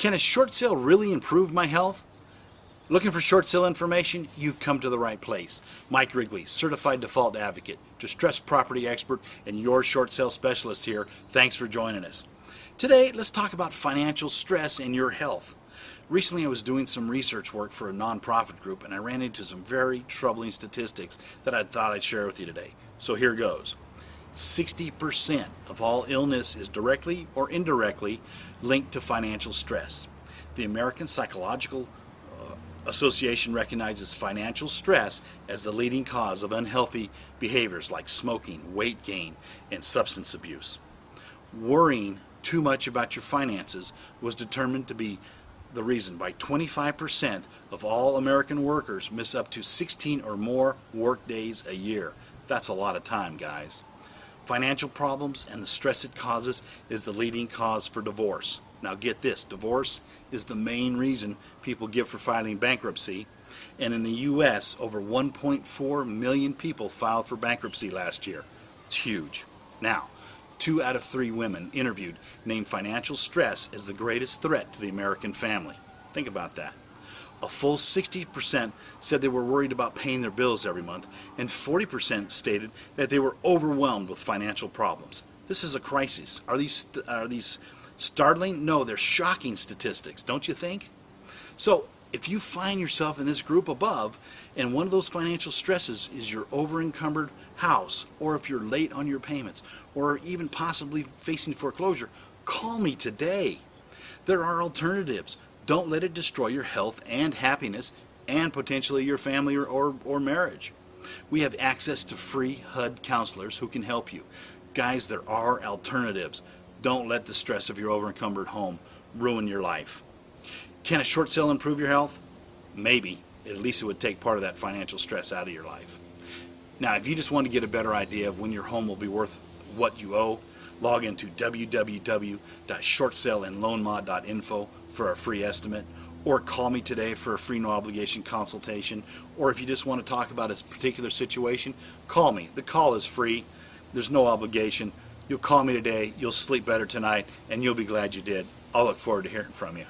Can a short sale really improve my health? Looking for short sale information? You've come to the right place. Mike Wrigley, certified default advocate, distressed property expert, and your short sale specialist here. Thanks for joining us. Today, let's talk about financial stress and your health. Recently, I was doing some research work for a nonprofit group, and I ran into some very troubling statistics that I thought I'd share with you today. So here goes. 60% of all illness is directly or indirectly linked to financial stress. The American Psychological Association recognizes financial stress as the leading cause of unhealthy behaviors like smoking, weight gain, and substance abuse. Worrying too much about your finances was determined to be the reason why 25% of all American workers miss up to 16 or more work days a year. That's a lot of time, guys. Financial problems and the stress it causes is the leading cause for divorce. Now get this, divorce is the main reason people give for filing bankruptcy, and in the U.S. over 1.4 million people filed for bankruptcy last year. It's huge. Now, 2 out of 3 women interviewed named financial stress as the greatest threat to the American family. Think about that. A full 60% said they were worried about paying their bills every month, and 40% stated that they were overwhelmed with financial problems. This is a crisis. Are these startling? No, they're shocking statistics, don't you think? So, if you find yourself in this group above, and one of those financial stresses is your over-encumbered house, or if you're late on your payments, or even possibly facing foreclosure, call me today. There are alternatives. Don't let it destroy your health and happiness and potentially your family or marriage. We have access to free HUD counselors who can help you. Guys, there are alternatives. Don't let the stress of your over-encumbered home ruin your life. Can a short sale improve your health? Maybe. At least it would take part of that financial stress out of your life. Now, if you just want to get a better idea of when your home will be worth what you owe, log into www.shortsaleandloanmod.info for a free estimate, or call me today for a free no obligation consultation, or if you just want to talk about a particular situation, call me. The call is free. There's no obligation. You'll call me today, you'll sleep better tonight, and you'll be glad you did. I'll look forward to hearing from you.